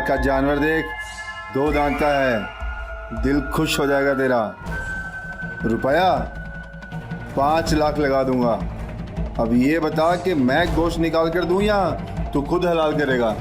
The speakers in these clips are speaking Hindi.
का जानवर देख, 2 दांत का है, दिल खुश हो जाएगा तेरा। रुपया 5 लाख लगा दूंगा। अब ये बता कि मैं गोश्त निकाल कर दूं या तू खुद हलाल करेगा?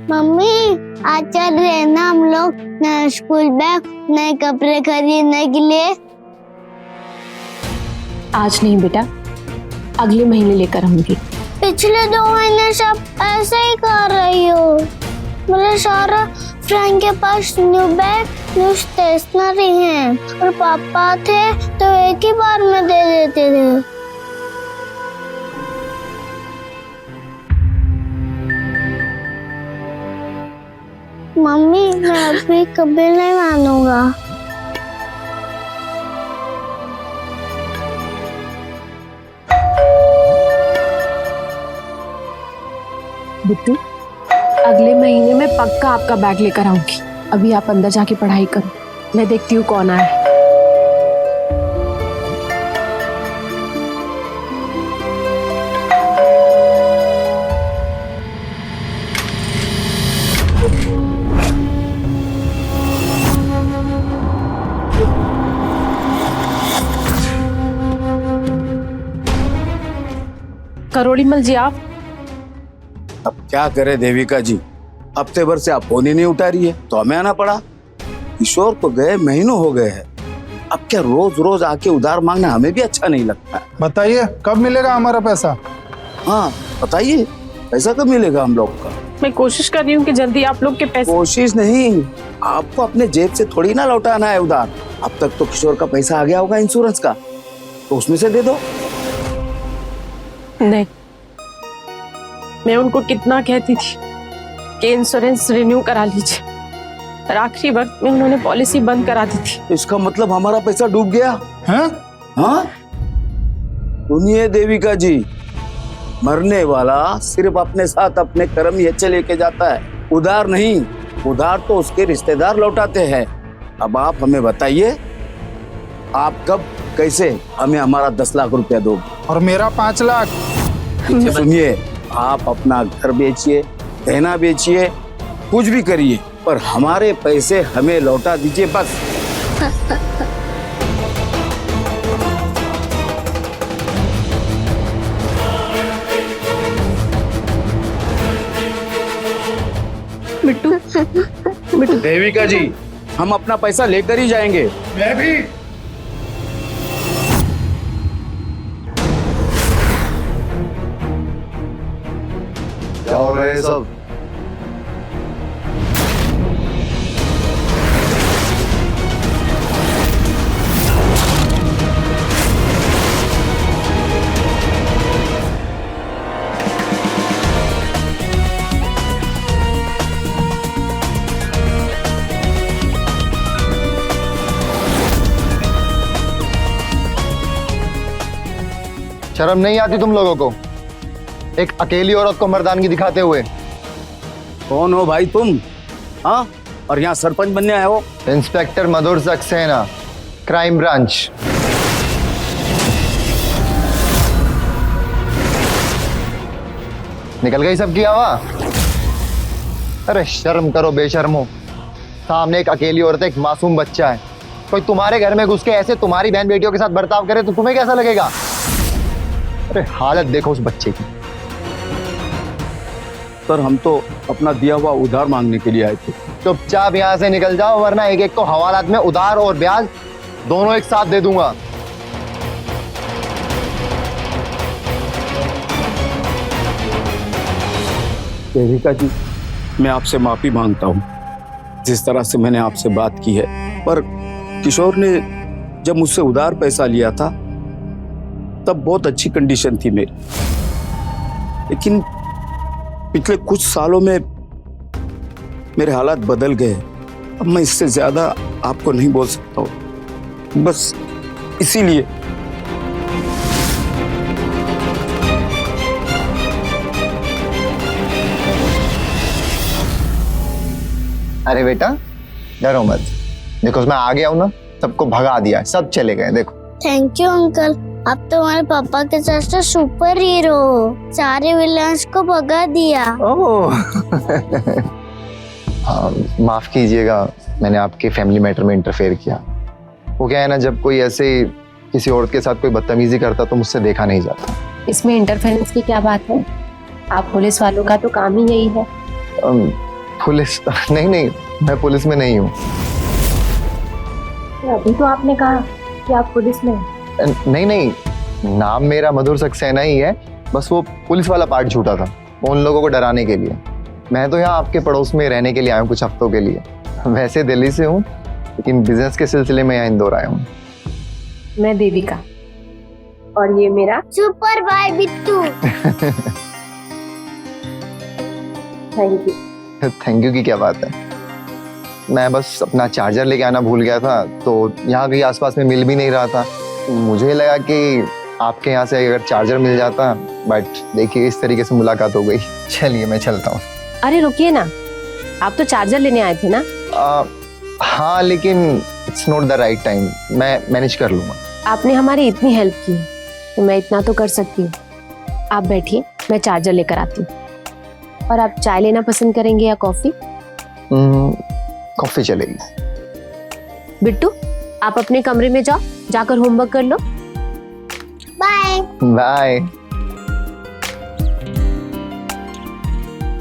मम्मी, आज चल रहे हैं ना हम लोग नए स्कूल बैग, नए कपड़े खरीदने के लिए। आज नहीं बेटा, अगले महीने लेकर आऊंगी। पिछले 2 महीने सब ऐसे ही कर रही हो। मेरे सारा फ्रेंड के पास न्यू बैग, न्यू स्टेशनरी है और पापा थे तो एक ही बार में दे देते थे। मम्मी, मैं अभी कभी नहीं मानूंगा। बिट्टू, अगले महीने में पक्का आपका बैग लेकर आऊंगी। अभी आप अंदर जाके पढ़ाई करो, मैं देखती हूँ कौन आया है। करोड़ीमल जी, आप अब क्या करे देविका जी, हफ्ते भर से आप फोन ही नहीं उठा रही है तो हमें आना पड़ा। किशोर को गए महीनों हो गए हैं, अब क्या रोज रोज आके उधार मांगना हमें भी अच्छा नहीं लगता। बताइए कब मिलेगा हमारा पैसा? हाँ बताइए, पैसा कब मिलेगा हम लोग का? मैं कोशिश कर रही हूँ कि जल्दी आप लोग के पैसे। कोशिश नहीं, आपको अपने जेब से थोड़ी ना लौटाना है उधार। अब तक तो किशोर का पैसा आ गया होगा इंश्योरेंस का, तो उसमें से दे दो। नहीं, मैं उनको कितना कहती थी कि इंश्योरेंस रिन्यू करा लीजिए, और आखिरी वक्त में उन्होंने पॉलिसी बंद करा दी थी। इसका मतलब हमारा पैसा डूब गया? हैं? हाँ सुनिए देविका जी, मरने वाला सिर्फ अपने साथ अपने कर्म ही अच्छे लेके जाता है, उधार नहीं। उधार तो उसके रिश्तेदार लौटाते हैं। अब आप हमें बताइए, आप कब कैसे हमें हमारा 10 लाख रुपया दोगे? और मेरा 5 लाख? सुनिए, आप अपना घर बेचिए, गहना बेचिए, कुछ भी करिए, पर हमारे पैसे हमें लौटा दीजिए बस। बिट्टू, देविका जी, हम अपना पैसा लेकर ही जाएंगे। मैं भी। क्या हो रहा है सब? शर्म नहीं आती तुम लोगों को, एक अकेली औरत को मर्दानगी दिखाते हुए? कौन हो भाई तुम? हाँ, और यहाँ सरपंच बनने आए हो? इंस्पेक्टर मधुर सक्सेना, क्राइम ब्रांच। निकल गई सबकी हवा? अरे शर्म करो बेशर्मो, सामने एक अकेली औरत, एक मासूम बच्चा है। कोई तुम्हारे घर में घुस के ऐसे तुम्हारी बहन बेटियों के साथ बर्ताव करे तो तुम्हें कैसा लगेगा? अरे हालत देखो उस बच्चे की। सर, हम तो अपना दिया हुआ उधार मांगने के लिए आए थे। चुपचाप यहाँ से निकल जाओ, वरना एक एक को हवालात में उधार और ब्याज दोनों एक साथ दे दूंगा। देविका जी, मैं आपसे माफी मांगता हूँ जिस तरह से मैंने आपसे बात की है, पर किशोर ने जब मुझसे उधार पैसा लिया था तब बहुत अच्छी कंडीशन थी मेरी, लेकिन पिछले कुछ सालों में मेरे हालात बदल गए। अब मैं इससे ज्यादा आपको नहीं बोल सकता हूँ, बस इसीलिए। अरे बेटा डरो मत, देखो मैं आ गया हूँ ना, सबको भगा दिया, सब चले गए। देखो थैंक यू अंकल, आप तो हमारे पापा के जैसे सुपर हीरो हो, सारे विलन्स को भगा दिया। ओह हाँ, माफ कीजिएगा, मैंने आपके फैमिली मैटर में इंटरफेयर किया। वो क्या है ना, जब कोई ऐसे किसी औरत के साथ कोई बदतमीजी करता तो मुझसे देखा नहीं जाता। इसमें इंटरफेरेंस की क्या बात है? आप पुलिस वालों का तो काम ही यही है। पुलिस नहीं, मैं पुलिस में नहीं हूँ। अभी तो आपने कहा कि आप पुलिस में हैं। नहीं, नाम मेरा मधुर सक्सेना ही है, बस वो पुलिस वाला पार्ट झूठा था, उन लोगों को डराने के लिए। मैं तो यहाँ आपके पड़ोस में रहने के लिए आया हूँ कुछ हफ्तों के लिए। वैसे दिल्ली से हूँ, लेकिन बिजनेस के सिलसिले में यहाँ इंदौर आया हूँ। मैं देविका, और ये मेरा सुपर बाय Bittu. Thank you. Thank you की क्या बात है, मैं बस अपना चार्जर लेके आना भूल गया था, तो यहाँ कहीं आसपास में मिल भी नहीं रहा था। मुझे लगा कि आपके यहाँ से अगर चार्जर मिल जाता, बट देखिए इस तरीके से मुलाकात हो गई। चलिए मैं चलता हूँ। अरे रुकिए ना, आप तो चार्जर लेने आए थे ना? हाँ, लेकिन it's not the right time, मैं मैनेज कर लूँगा। आपने हमारी इतनी हेल्प की है तो मैं इतना तो कर सकती हूँ। आप बैठिए, मैं चार्जर लेकर आती हूँ। और आप चाय लेना पसंद करेंगे या कॉफी? कॉफी चलेगी। बिट्टू, आप अपने कमरे में जाओ, जाकर होमवर्क कर लो। बाय। बाय।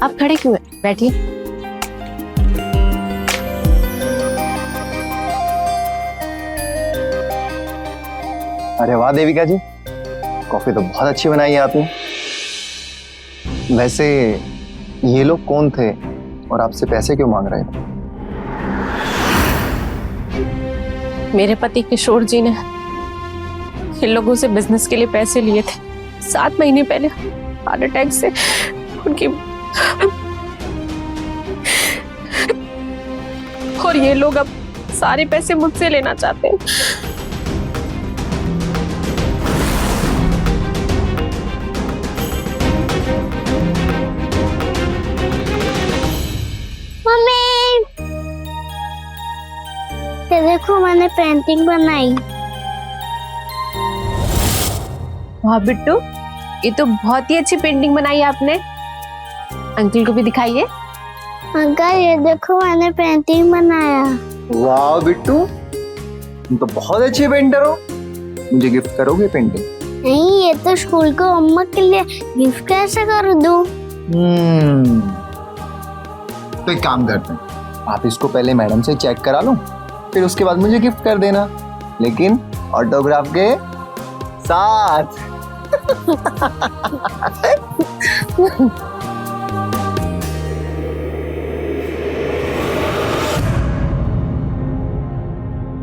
आप खड़े क्यों हैं? बैठिए। अरे वाह देविका जी, कॉफी तो बहुत अच्छी बनाई है आपने। वैसे ये लोग कौन थे और आपसे पैसे क्यों मांग रहे थे? मेरे पति किशोर जी ने इन लोगों से बिजनेस के लिए पैसे लिए थे। 7 महीने पहले हार्ट अटैक से उनकी, और ये लोग अब सारे पैसे मुझसे लेना चाहते हैं। मम्मी, ये देखो मैंने पेंटिंग बनाई। वाह बिट्टू, ये तो बहुत ही अच्छी पेंटिंग बनाई है आपने। अंकल को भी दिखाइए। अंकल ये देखो मैंने पेंटिंग बनाया। वाह बिट्टू, तुम तो बहुत अच्छे पेंटर हो, मुझे गिफ्ट करोगे पेंटिंग? नहीं, ये तो स्कूल को मम्मा के लिए गिफ्ट कैसे कर दूं? तो एक काम करते हैं, आप इसको पहले मैडम से चेक करा लो, फिर उसके बाद मुझे गिफ्ट कर देना, लेकिन ऑटोग्राफ के साथ।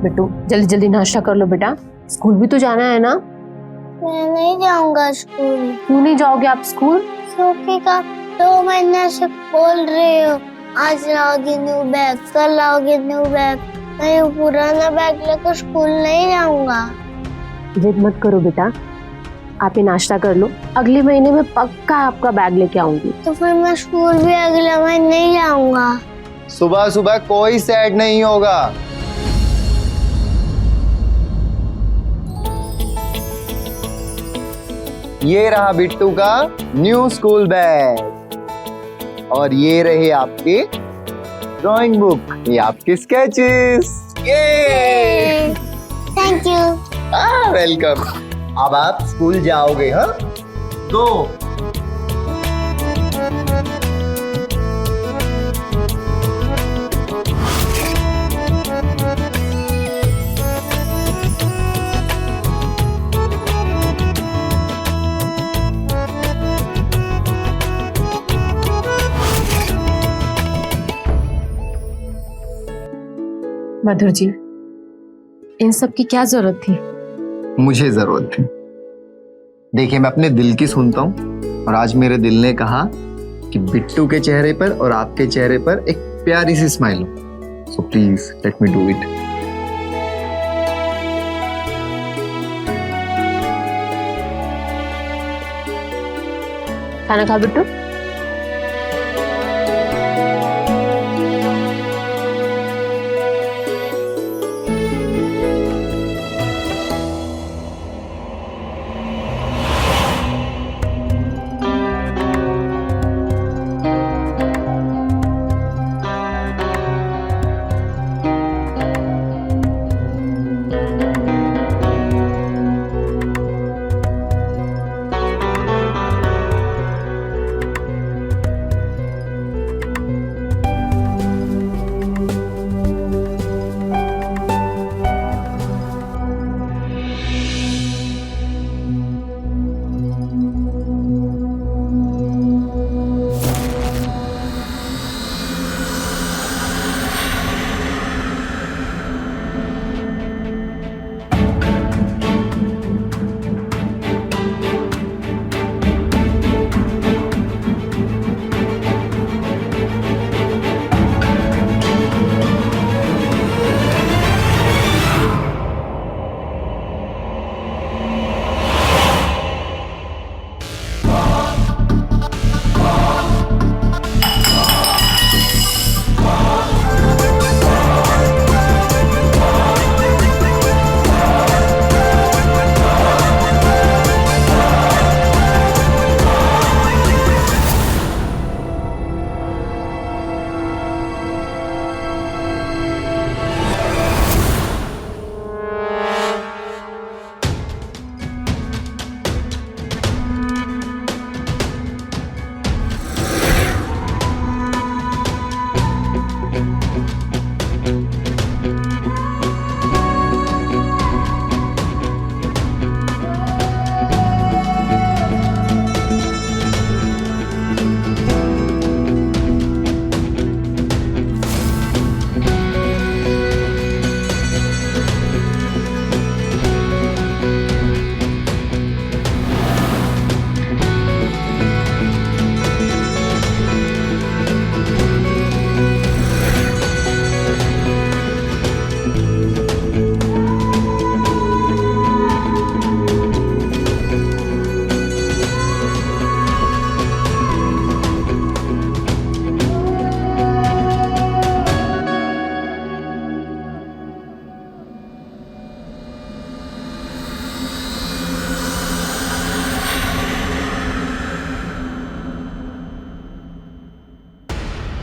बिट्टू जल्दी जल्दी नाश्ता कर लो बेटा, स्कूल भी तो जाना है ना। मैं नहीं जाऊंगा स्कूल। क्यों नहीं जाओगे आप स्कूल? सोफी का 2 महीने से बोल रही हो, आज लाओगे न्यू बैग, कल लाओगे न्यू बैग। मैं ये पुराना बैग लेकर स्कूल नहीं जाऊंगा। जिद मत करो बेटा, आप ये नाश्ता कर लो, अगले महीने में पक्का आपका बैग लेके आऊंगी। तो फिर मैं स्कूल भी अगले महीने नहीं जाऊंगा। सुबह सुबह कोई सैड नहीं होगा। ये रहा बिट्टू का न्यू स्कूल बैग, और ये रहे आपके ड्राइंग बुक, ये आपके स्केचेस। ये थैंक यू। वेलकम। अब आप स्कूल जाओगे? हाँ, गो। मधुर जी, इन सब की क्या जरूरत थी? मुझे जरूरत थी। देखिए, मैं अपने दिल की सुनता हूँ और आज मेरे दिल ने कहा कि बिट्टू के चेहरे पर और आपके चेहरे पर एक प्यारी सी स्माइल हो। So please let me do it. खाना खा बिट्टू।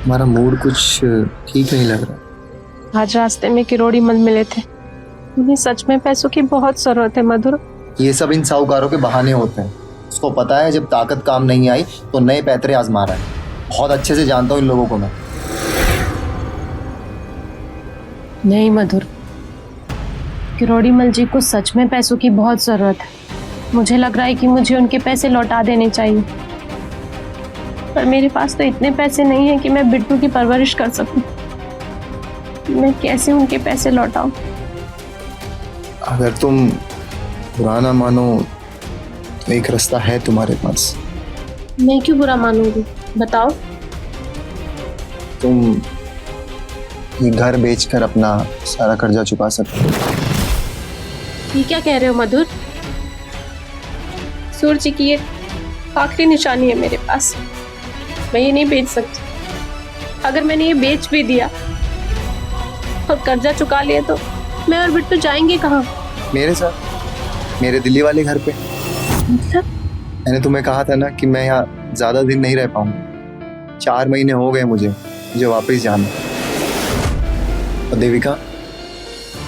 हमारा मूड कुछ ठीक नहीं लग रहा। आज रास्ते में किरोड़ी मल मिले थे। उन्हें सच में पैसों की बहुत जरूरत है मधुर। ये सब इन साहूकारों के बहाने होते हैं। उसको पता है जब ताकत काम नहीं आई तो नए पैतरे आजमा रहा है। बहुत अच्छे से जानता हूँ इन लोगों को मैं। नहीं मधुर, किरोड़ी मल जी को सच में पैसों की बहुत जरूरत है। मुझे लग रहा है कि मुझे उनके पैसे लौटा देने चाहिए, पर मेरे पास तो इतने पैसे नहीं है कि मैं बिट्टू की परवरिश कर सकूं। मैं कैसे उनके पैसे लौटाऊं? अगर तुम बुरा ना मानो तो एक रास्ता है तुम्हारे पास। मैं क्यों बुरा मानूंगी, बताओ। तुम ये घर बेचकर अपना सारा कर्जा चुका सकते हो। ये क्या कह रहे हो मधुर? सूरज जी की ये आखिरी निशानी है मेरे पास। मैं ये नहीं बेच सकती। अगर मैंने ये बेच भी दिया और कर्जा चुका लिया तो मैं और बिट्टू जाएंगे कहाँ? मेरे साथ, मेरे दिल्ली वाले घर पे। मतलब? मैंने तुम्हें कहा था ना कि मैं यहाँ ज्यादा दिन नहीं रह पाऊंगा। 4 महीने हो गए मुझे वापस जाना। और देविका,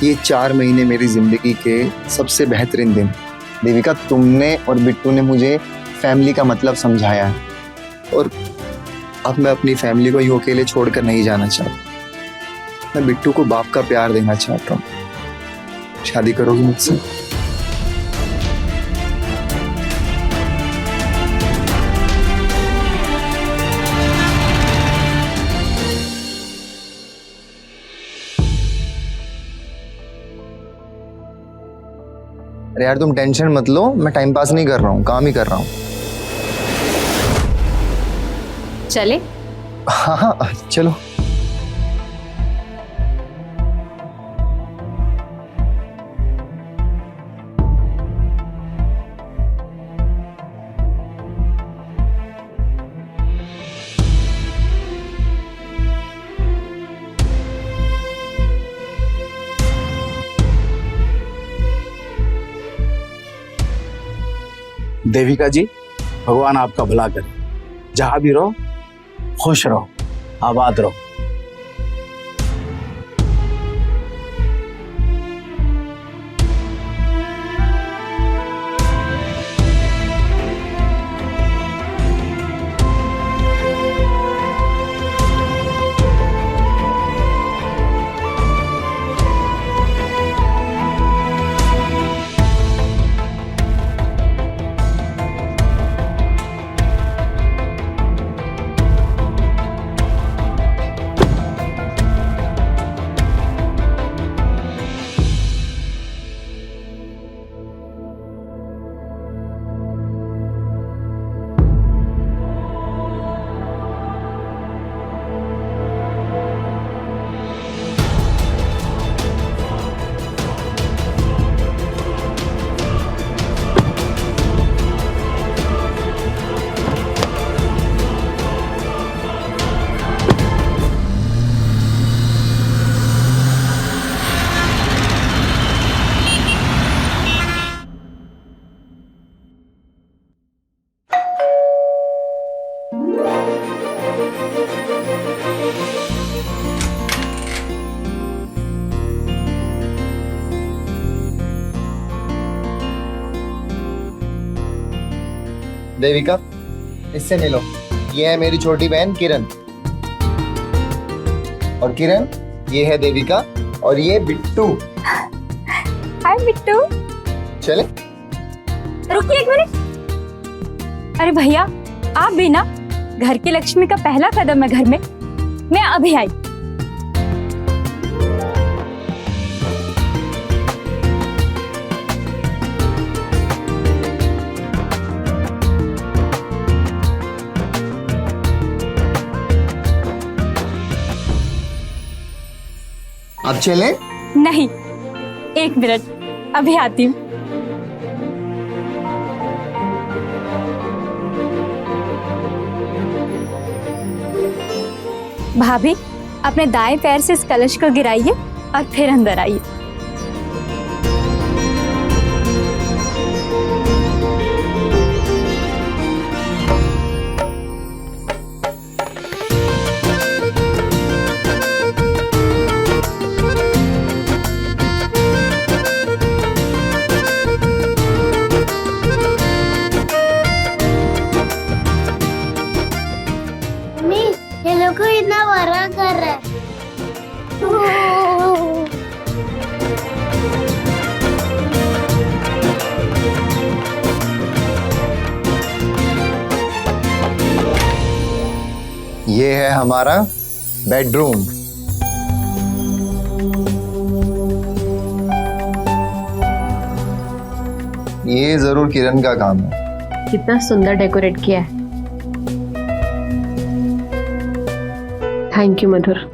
ये 4 महीने मेरी जिंदगी के सबसे बेहतरीन दिन। देविका, तुमने और बिट्टू ने मुझे फैमिली का मतलब समझाया है और अब मैं अपनी फैमिली को यूं अकेले छोड़कर नहीं जाना चाहता। मैं बिट्टू को बाप का प्यार देना चाहता हूँ। शादी करोगी मुझसे? अरे यार तुम टेंशन मत लो, मैं टाइम पास नहीं कर रहा हूँ, काम ही कर रहा हूँ। चले? हाँ हाँ चलो। देविका जी, भगवान आपका भला करे। जहां भी रहो खुश रहो, आबाद रहो। देविका, इससे मिलो। ये है मेरी छोटी बहन किरण। और किरण, ये है देविका और ये बिट्टू। हाय बिट्टू। चले? रुकिए एक मिनट। अरे भैया, आप भी ना, घर की लक्ष्मी का पहला कदम है घर में। मैं अभी आई। अब चले? नहीं, एक मिनट, अभी आती हूँ। भाभी, अपने दाएं पैर से इस कलश को गिराइए और फिर अंदर आइए। मम्मी, ये लोग इतना बड़ा कर रहे हैं। ये है हमारा बेडरूम। ये जरूर किरण का काम है। कितना सुंदर डेकोरेट किया है। थैंक यू मधुर।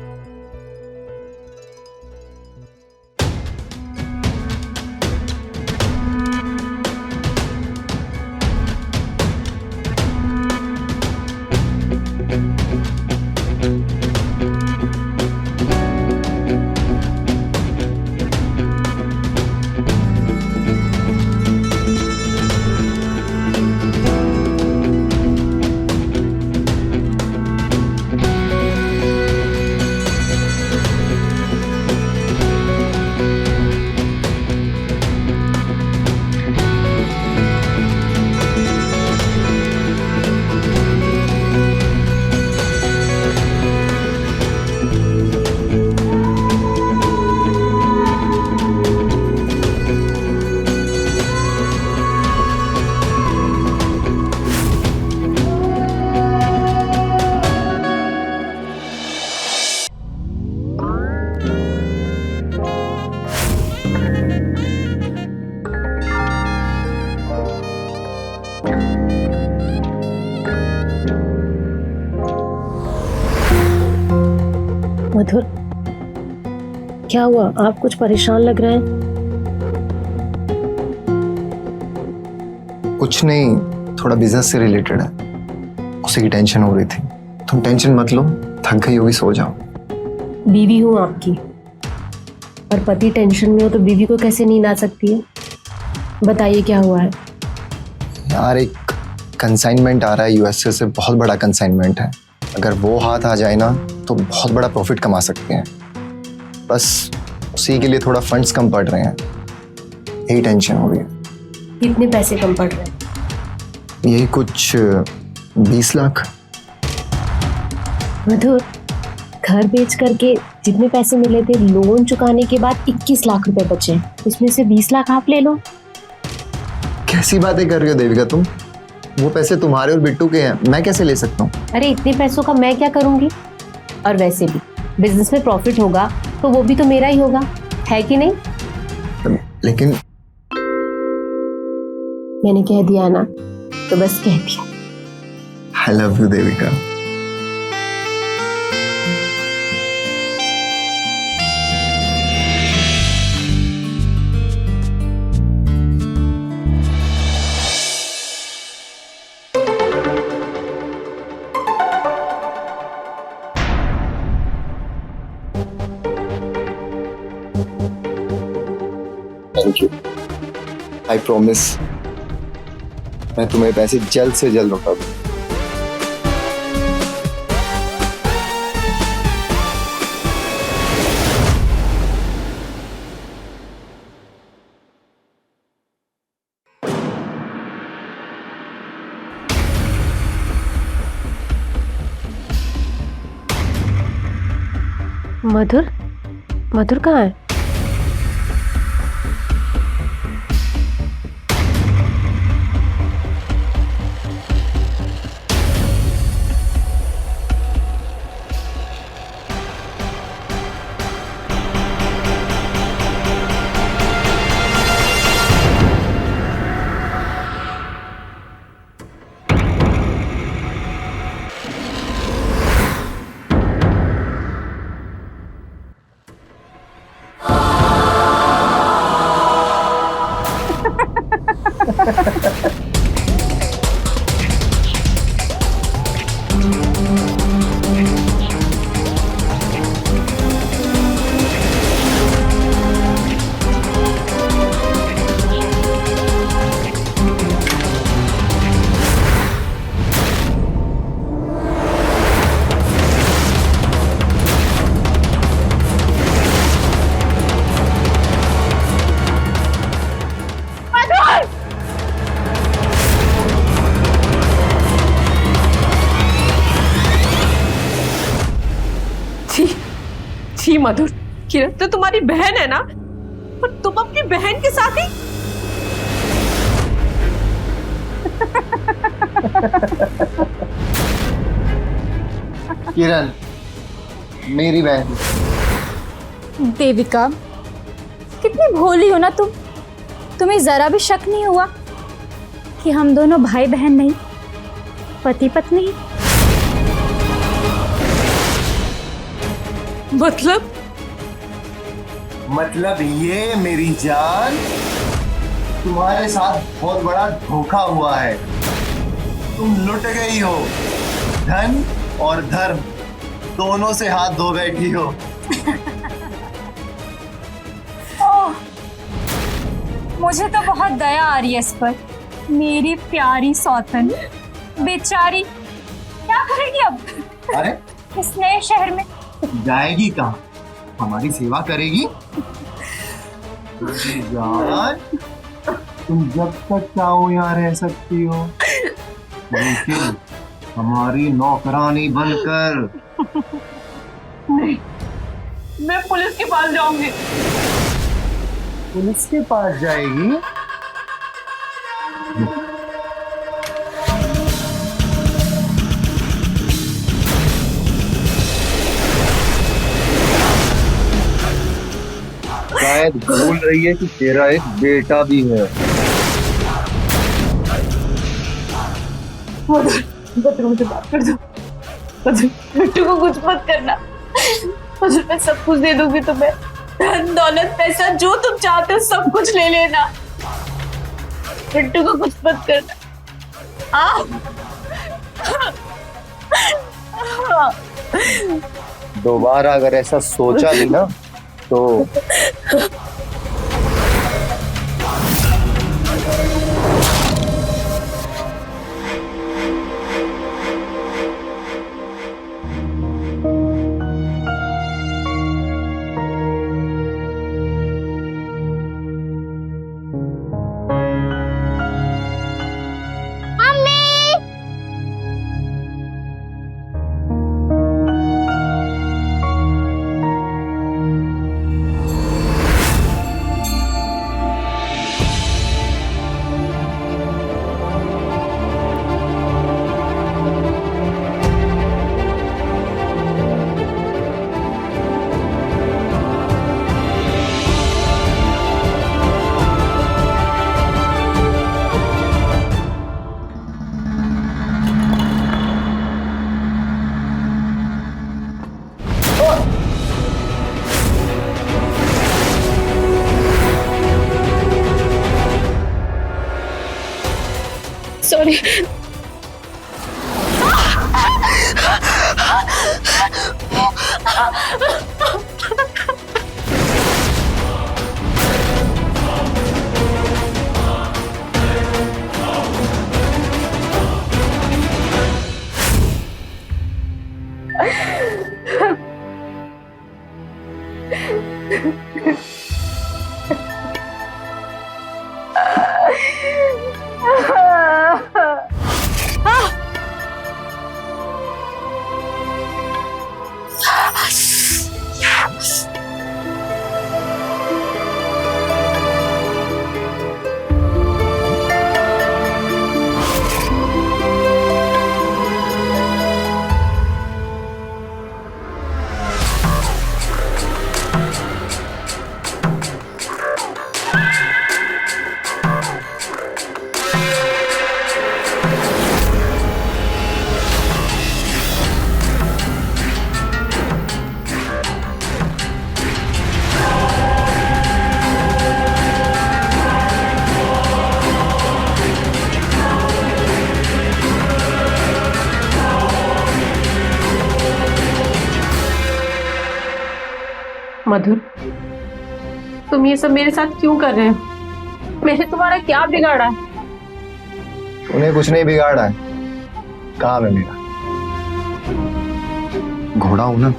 मधुर, क्या हुआ? आप कुछ परेशान लग रहे हैं। कुछ नहीं, थोड़ा बिजनेस से रिलेटेड है, उसी की टेंशन हो रही थी। तुम टेंशन मत लो, थक गई होगी, सो जाओ। बीवी हूँ आपकी, और पति टेंशन में हो तो बीवी को कैसे नींद आ सकती है? बताइए क्या हुआ है। यार एक कंसाइनमेंट आ रहा है यूएसए से, बहुत बड़ा कंसाइनमेंट है। अगर वो हाथ आ जाए ना तो बहुत बड़ा प्रॉफिट कमा सकते हैं। बस उसी के लिए थोड़ा फंड्स कम पड़ रहे हैं, यही टेंशन हो रही है। कितने पैसे कम पड़ रहे हैं? यही कुछ 20 लाख। मधुर, घर बेच करके जितने पैसे मिले थे लोन चुकाने के बाद 21 लाख रुपए बचे, इसमें से 20 लाख आप ले लो। कैसी बातें कर रही हो देविका तुम? वो पैसे तुम्हारे और बिट्टू के हैं, मैं कैसे ले सकता हूँ? अरे इतने पैसों का मैं क्या करूंगी? और वैसे भी बिजनेस में प्रॉफिट होगा तो वो भी तो मेरा ही होगा, है कि नहीं? लेकिन मैंने कह दिया ना, तो बस कह दिया। I love you Devika. Thank you. I promise मैं तुम्हें पैसे जल्द से जल्द लौटा दूँ। मधुर, मधुर कहाँ है? छी मधुर, किरण तो तुम्हारी बहन है ना, और तुम अपनी बहन के साथ ही। किरण मेरी बहन। देविका, कितनी भोली हो ना तुम। तुम्हें जरा भी शक नहीं हुआ कि हम दोनों भाई बहन नहीं, पति पत्नी? मतलब ये मेरी जान, तुम्हारे साथ बहुत बड़ा धोखा हुआ है। तुम लुट गई हो, धन और धर्म दोनों से हाथ धो बैठी हो। ओह, मुझे तो बहुत दया आ रही है इस पर। मेरी प्यारी सौतन बेचारी क्या करेगी अब अरे इस नए शहर में? जाएगी कहाँ? हमारी सेवा करेगी। यार तुम जब तक चाहो यहाँ रह सकती हो, लेकिन हमारी नौकरानी बनकर। नहीं, मैं पुलिस के पास जाऊंगी। पुलिस के पास जाएगी? शायद भूल रही है कि तेरा एक बेटा भी है। मधुर, मुझे बात कर दो। मधुर, बिट्टू को कुछ मत करना। मधुर मैं सब कुछ दे दूंगी तुम्हें, धन दौलत पैसा जो तुम चाहते हो सब कुछ ले लेना, बिट्टू को कुछ मत करना। दोबारा अगर ऐसा सोचा भी ना तो सॉरी। मधुर, तुम ये सब मेरे साथ क्यों कर रहे हो? मैंने तुम्हारा क्या बिगाड़ा है? उन्हें कुछ नहीं बिगाड़ा है, काम है मेरा। घोड़ा हूं ना,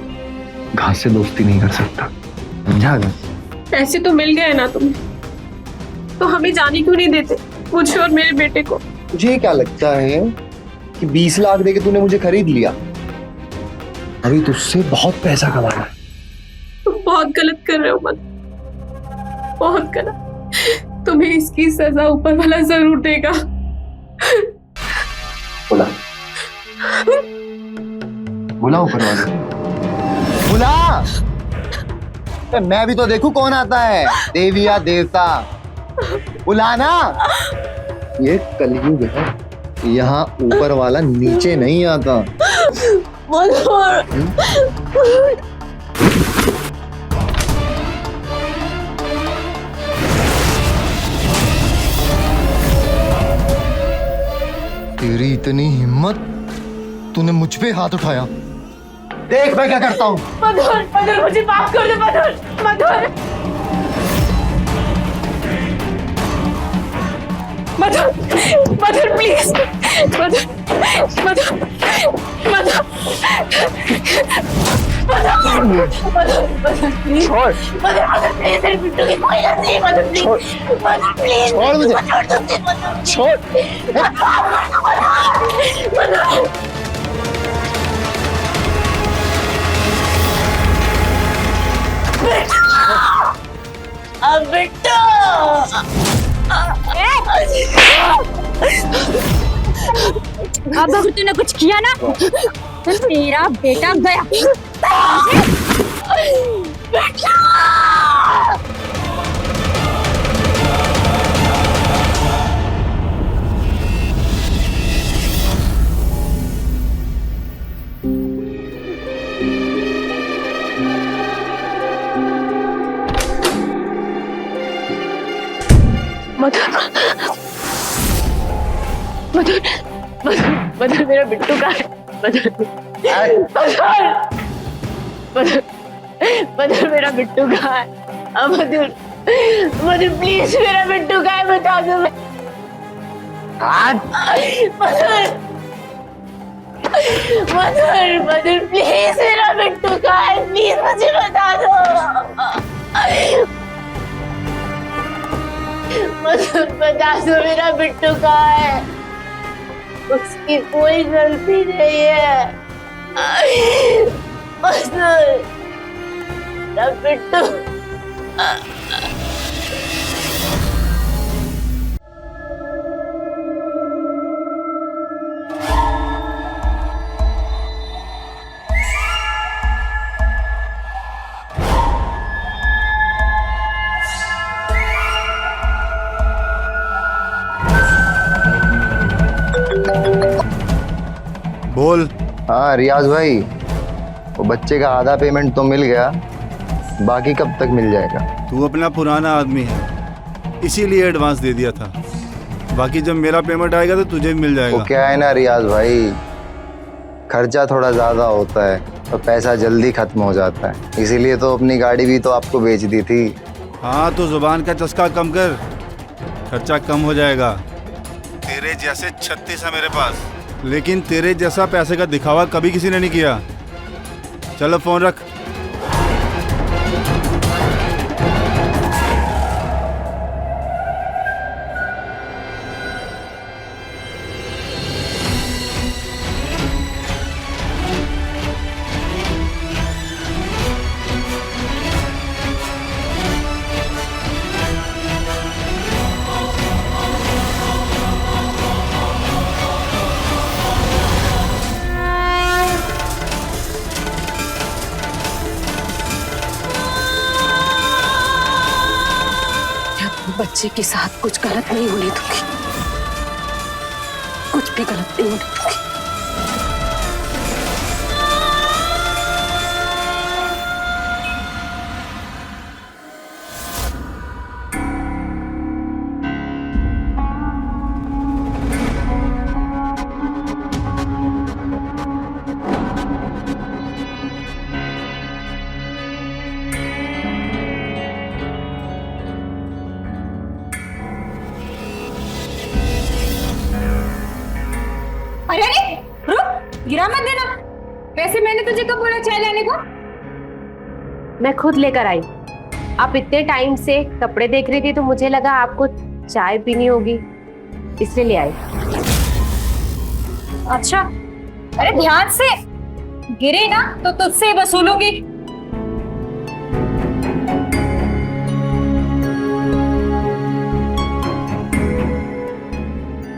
घास से दोस्ती नहीं कर सकता, समझा गया? पैसे तो मिल गए ना तुम्हें, तो हमें जाने क्यों नहीं देते, मुझे और मेरे बेटे को? तुझे क्या लगता है कि 20 लाख देके तूने मुझे खरीद लिया? अभी तुझसे बहुत पैसा कमाना है। तुम बहुत गलत कर रहे हो मधुर, बहुत गलत। तुम्हें इसकी सजा ऊपर वाला जरूर देगा। बुला बुला ऊपर वाले, बुला। मैं भी तो देखूं कौन आता है, देवी या देवता। बुलाना। ये कलयुग है, यहाँ ऊपर वाला नीचे नहीं आता। तेरी इतनी हिम्मत, तूने मुझ पे हाथ उठाया। देख मैं क्या करता हूँ। मधुर, मधुर मुझे माफ कर दो Madhur, Madhur, Madhur, Madhur please, Madhur, Madhur, Madhur, Madhur please, Madhur please, तेरे बिट्टू की कोई गलती नहीं, मधुर प्लीज, मधुर प्लीज, छोड़ मुझे, छोड़। अब अगर तूने कुछ किया ना तो तेरा बेटा गया। मधुर मधुर मधुर मधुर मेरा बिट्टू का है। मधुर मधुर मधुर मधुर मेरा बिट्टू का है। मधुर मधुर प्लीज मेरा बिट्टू का है, बता दो। मधुर मधुर मधुर प्लीज मेरा बिट्टू का है, प्लीज मुझे बता दो। मधुर बता दो मेरा बिट्टू का है, उसकी कोई गलती नहीं है। मधुर मेरा बिट्टू। बोल। हाँ रियाज भाई, वो बच्चे का आधा पेमेंट तो मिल गया, बाकी कब तक मिल जाएगा? तू अपना पुराना आदमी है, इसीलिए एडवांस दे दिया था। बाकी जब मेरा पेमेंट आएगा तो तुझे भी मिल जाएगा। वो क्या है ना रियाज भाई, खर्चा थोड़ा ज़्यादा होता है और पैसा जल्दी खत्म हो जाता है, इसीलिए तो अपनी गाड़ी भी तो आपको बेच दी थी। हाँ तो जुबान का चस्का कम कर, खर्चा कम हो जाएगा। तेरे जैसे 36 है मेरे पास, लेकिन तेरे जैसा पैसे का दिखावा कभी किसी ने नहीं किया। चलो फोन रख। बच्चे के साथ कुछ गलत नहीं होने दूंगी, कुछ भी गलत नहीं होने दूंगी। अरे अरे रुक, गिरा मत देना। वैसे मैंने तुझे कब बोला चाय लाने को? मैं खुद लेकर आई। आप इतने टाइम से कपड़े देख रही थी तो मुझे लगा आपको चाय पीनी होगी, इसलिए ले आई। अच्छा, अरे ध्यान से गिरे ना तो तुझसे वसूलूंगी।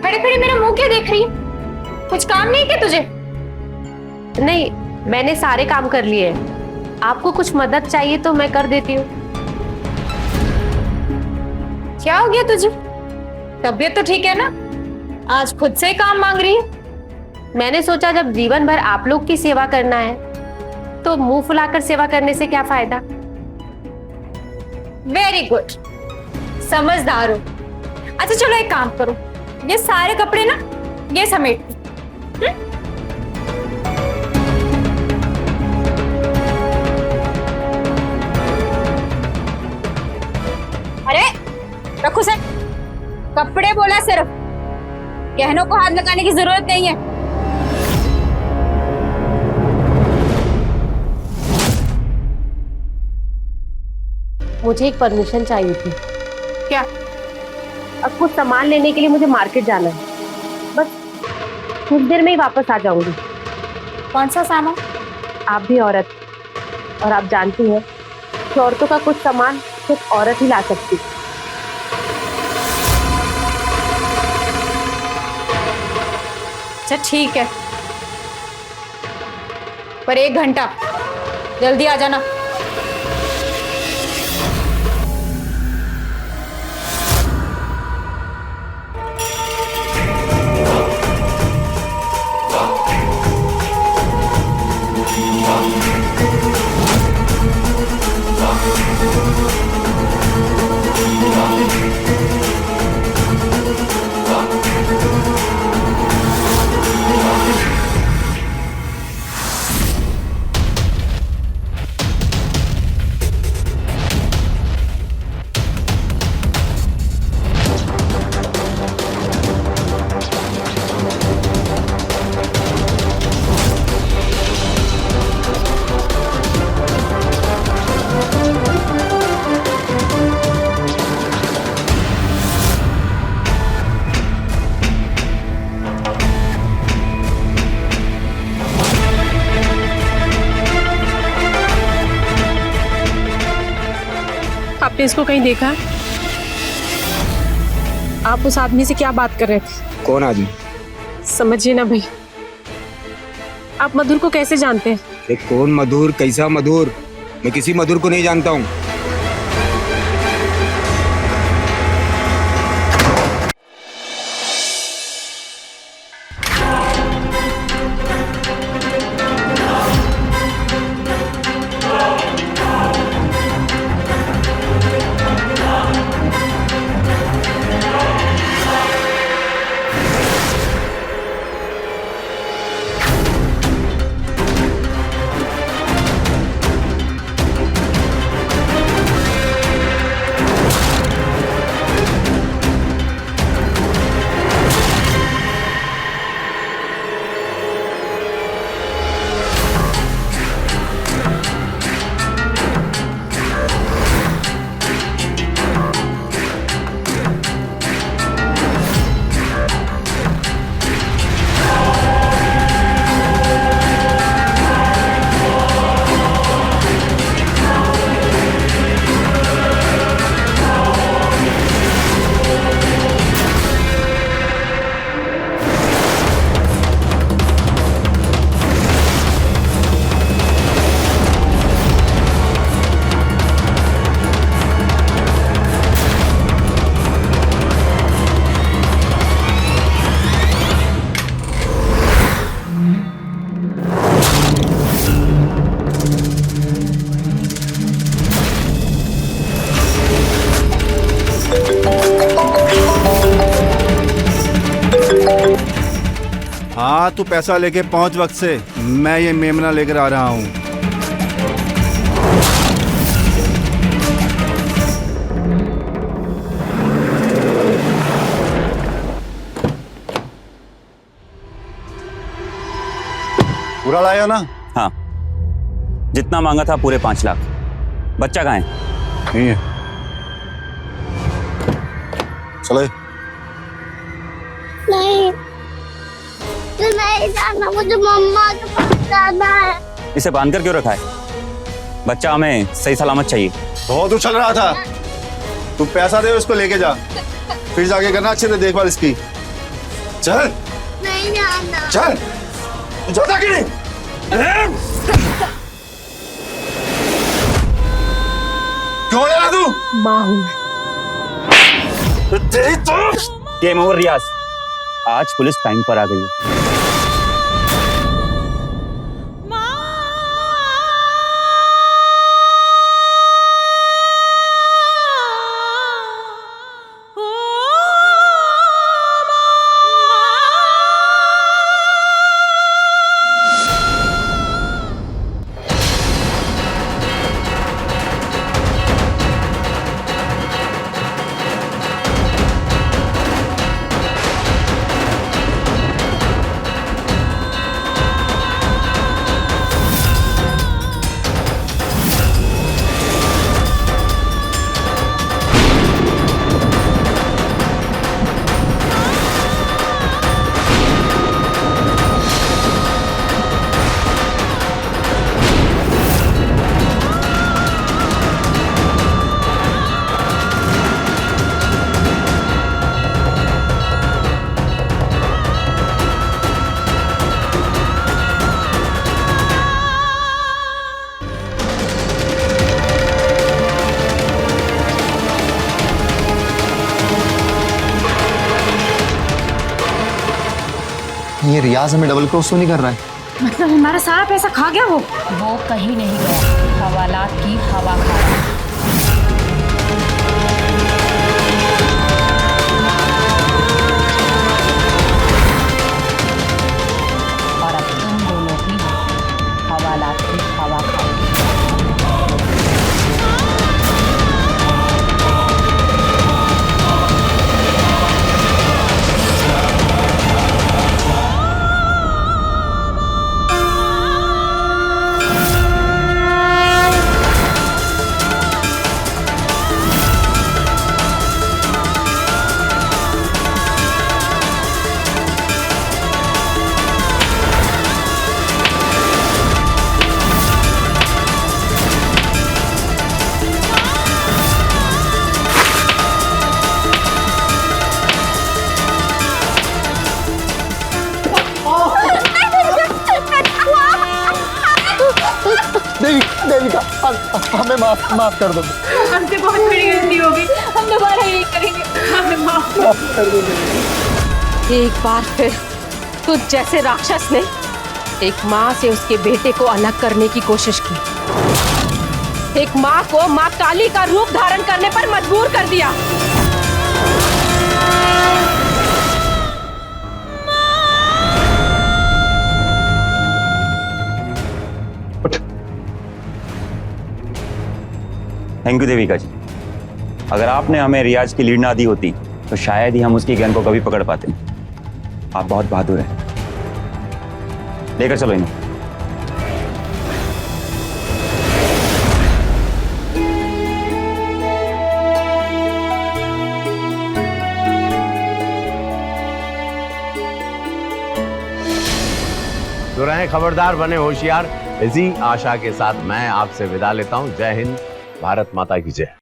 खड़े खड़े मेरा मुंह क्या देख रही है? कुछ काम नहीं किया तुझे? नहीं, मैंने सारे काम कर लिए। आपको कुछ मदद चाहिए तो मैं कर देती हूँ। क्या हो गया तुझे? तबीयत तो ठीक है ना? आज खुद से ही काम मांग रही है। मैंने सोचा जब जीवन भर आप लोग की सेवा करना है तो मुंह फुलाकर सेवा करने से क्या फायदा। वेरी गुड, समझदार हो। अच्छा चलो एक काम करो, ये सारे कपड़े ना ये समेट। अरे रखो सर, कपड़े बोला सिर्फ, गहनों को हाथ लगाने की जरूरत नहीं है। मुझे एक परमिशन चाहिए थी। क्या? अब कुछ सामान लेने के लिए मुझे मार्केट जाना है, बस कुछ देर में ही वापस आ जाऊंगी। कौन सा सामान? आप भी औरत और आप जानती हैं कि औरतों का कुछ सामान सिर्फ औरत ही ला सकती है। अच्छा ठीक है, पर 1 घंटा जल्दी आ जाना। आपने इसको कहीं देखा? आप उस आदमी से क्या बात कर रहे थे? कौन आदमी? समझिए ना भाई, आप मधुर को कैसे जानते हैं? ये कौन मधुर, कैसा मधुर? मैं किसी मधुर को नहीं जानता हूँ। हाँ, तू पैसा लेके पहुंच वक्त से। मैं ये मेमना लेकर आ रहा हूँ। पूरा लाया ना? हाँ, जितना मांगा था पूरे 5 लाख। बच्चा कहाँ है? नहीं है। चले। नहीं, मुझे नहीं जाना, मुझे मम्मा के पास जाना है। इसे बांध कर क्यों रखा है? बच्चा हमें सही सलामत चाहिए। बहुत उछल रहा था। तू पैसा दे, उसको लेके जा, फिर जाके करना अच्छे से देखभाल इसकी। चल। नहीं जाना। चल। तू जाता कि नहीं? क्यों ले रहा तू? माँ हूँ। तेरी तो गेम ओवर रियाज, आज पुलिस टाइम पर आ गई है। ये रियाज हमें डबल क्रॉस तो नहीं कर रहा है? मतलब हमारा सारा पैसा खा गया वो? वो कहीं नहीं गया, हवालात की हवा खा रहा है। और अब तुम दोनों ही हवालात की हवा खाओ। देविका, हमें माफ कर दो। हमसे बहुत बड़ी गलती होगी, हम दोबारा यही करेंगे, हमें माफ कर दो। एक बार फिर तुझ जैसे राक्षस ने एक माँ से उसके बेटे को अलग करने की कोशिश की, एक माँ को माँ काली का रूप धारण करने पर मजबूर कर दिया। थैंक यू देविका जी। अगर आपने हमें रियाज की लीड ना दी होती तो शायद ही हम उसकी गन को कभी पकड़ पाते। आप बहुत बहादुर हैं। लेकर चलो इन्हें। तो रहें खबरदार, बने होशियार। इसी आशा के साथ मैं आपसे विदा लेता हूं। जय हिंद, भारत माता की जय।